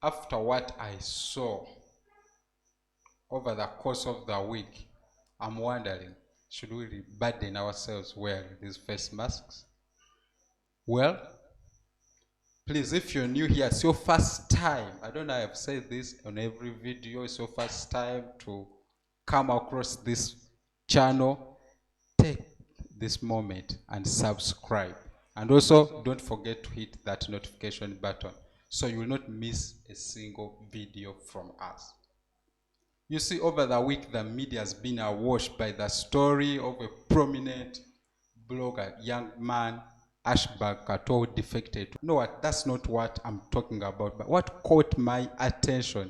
after what I saw over the course of the week, I'm wondering, should we really burden ourselves wearing these face masks? Well, please, if you're new here, it's your first time. I don't know, I've said this on every video. It's your first time to come across this channel. Take this moment and subscribe. And also, don't forget to hit that notification button so you will not miss a single video from us. You see, over the week, the media has been awash by the story of a prominent blogger, young man, Ashbag Kato, defected. No, what? That's not what I'm talking about. But what caught my attention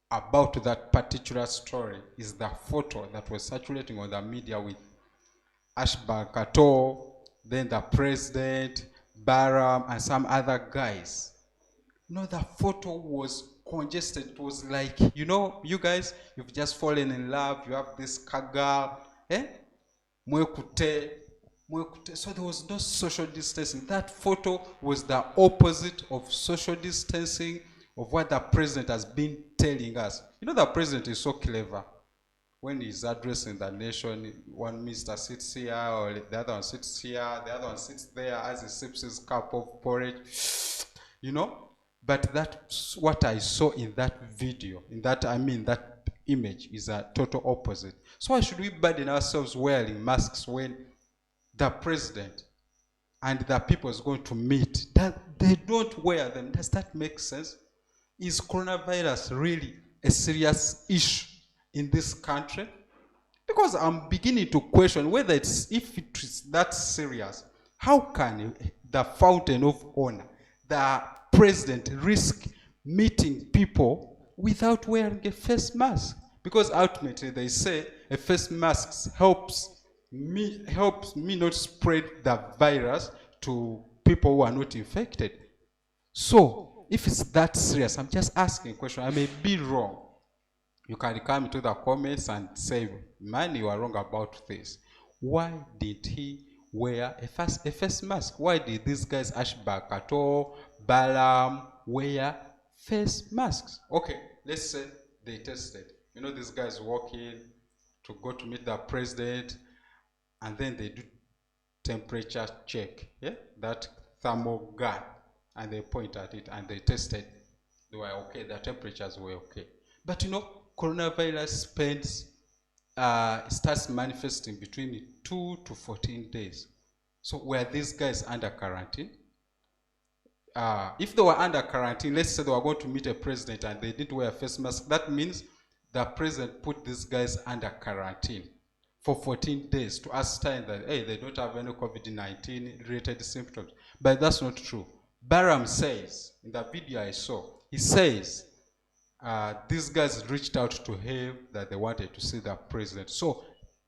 about that particular story is the photo that was circulating on the media with Ashbag Kato, then the president, Baram, and some other guys. No, the photo was congested. It was like, you guys, you've just fallen in love. You have this girl, mwekute. So there was no social distancing. That photo was the opposite of social distancing, of what the president has been telling us. The president is so clever. When he's addressing the nation, one minister sits here, or the other one sits here, the other one sits there as he sips his cup of porridge, But that's what I saw in that video, that image is a total opposite. So why should we burden ourselves wearing masks when the president and the people is going to meet, that they don't wear them? Does that make sense? Is coronavirus really a serious issue in this country? Because I'm beginning to question whether if it is that serious, how can the fountain of honor, the president, risk meeting people without wearing a face mask? Because ultimately they say a face mask helps me not spread the virus to people who are not infected. So if it's that serious, I'm just asking a question. I may be wrong. You can come to the comments and say, man, you are wrong about this. Why did he wear a face mask? Why did these guys, Ashbag Kato, Balam, wear face masks? Okay, let's say they tested. These guys walk in to go to meet the president, and then they do temperature check, that thermal gun, and they point at it, and they tested. They were okay, the temperatures were okay. But coronavirus starts manifesting between 2 to 14 days. So were these guys under quarantine? If they were under quarantine, let's say they were going to meet a president and they didn't wear a face mask, that means the president put these guys under quarantine for 14 days to ascertain that, hey, they don't have any COVID-19 related symptoms. But that's not true. Baram says, in the video I saw, he says, these guys reached out to him that they wanted to see the president. So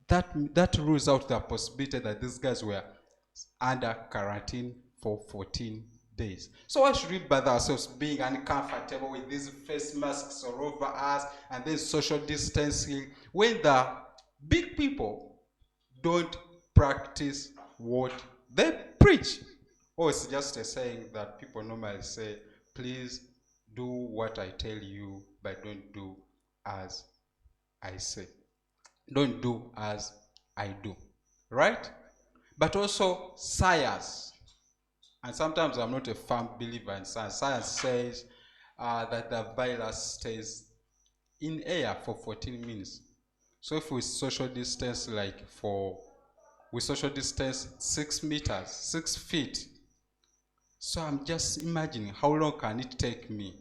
that rules out the possibility that these guys were under quarantine for 14 days. So why should we bother ourselves being uncomfortable with these face masks all over us and then social distancing when the big people don't practice what they preach? Or it's just a saying that people normally say, please do what I tell you, but don't do as I say. Don't do as I do, right? But also science, and sometimes I'm not a firm believer in science. Science says that the virus stays in air for 14 minutes. So if we social distance, we social distance 6 meters, 6 feet. So I'm just imagining how long can it take me?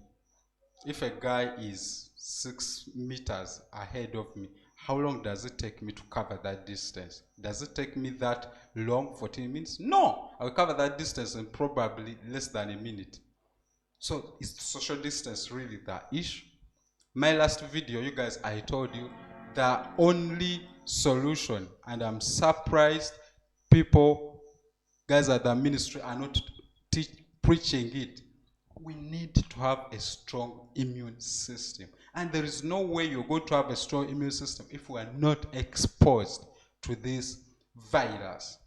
If a guy is 6 meters ahead of me, how long does it take me to cover that distance? Does it take me that long, 14 minutes? No, I'll cover that distance in probably less than a minute. So is social distance really the issue? My last video, you guys, I told you the only solution, and I'm surprised people, guys at the ministry, are not preaching it. We need to have a strong immune system. And there is no way you're going to have a strong immune system if we are not exposed to this virus.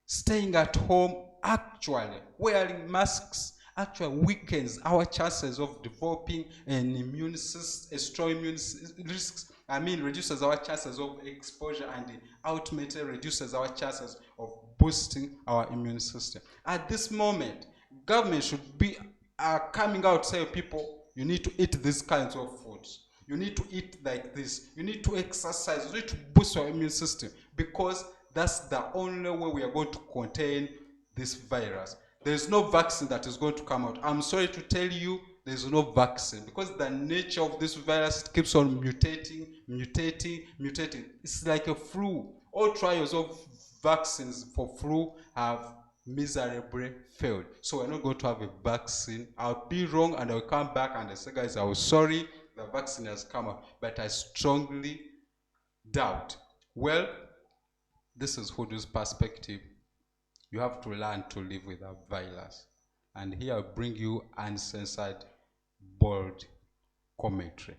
Staying at home, actually, wearing masks actually weakens our chances of developing an immune system, a strong immune risks. Reduces our chances of exposure and ultimately reduces our chances of boosting our immune system. At this moment, government should be coming out to say, people, you need to eat these kinds of foods. You need to eat like this. You need to exercise. You need to boost your immune system, because that's the only way we are going to contain this virus. There is no vaccine that is going to come out. I'm sorry to tell you, there is no vaccine, because the nature of this virus keeps on mutating. It's like a flu. All trials of vaccines for flu have miserably failed. So we're not going to have a vaccine. I'll be wrong and I'll come back and I say, guys, I was sorry, the vaccine has come out, but I strongly doubt. Well, this is Hudu's perspective. You have to learn to live with a virus. And here I'll bring you uncensored, bold commentary.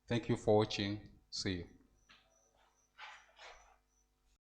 Thank you for watching. See you.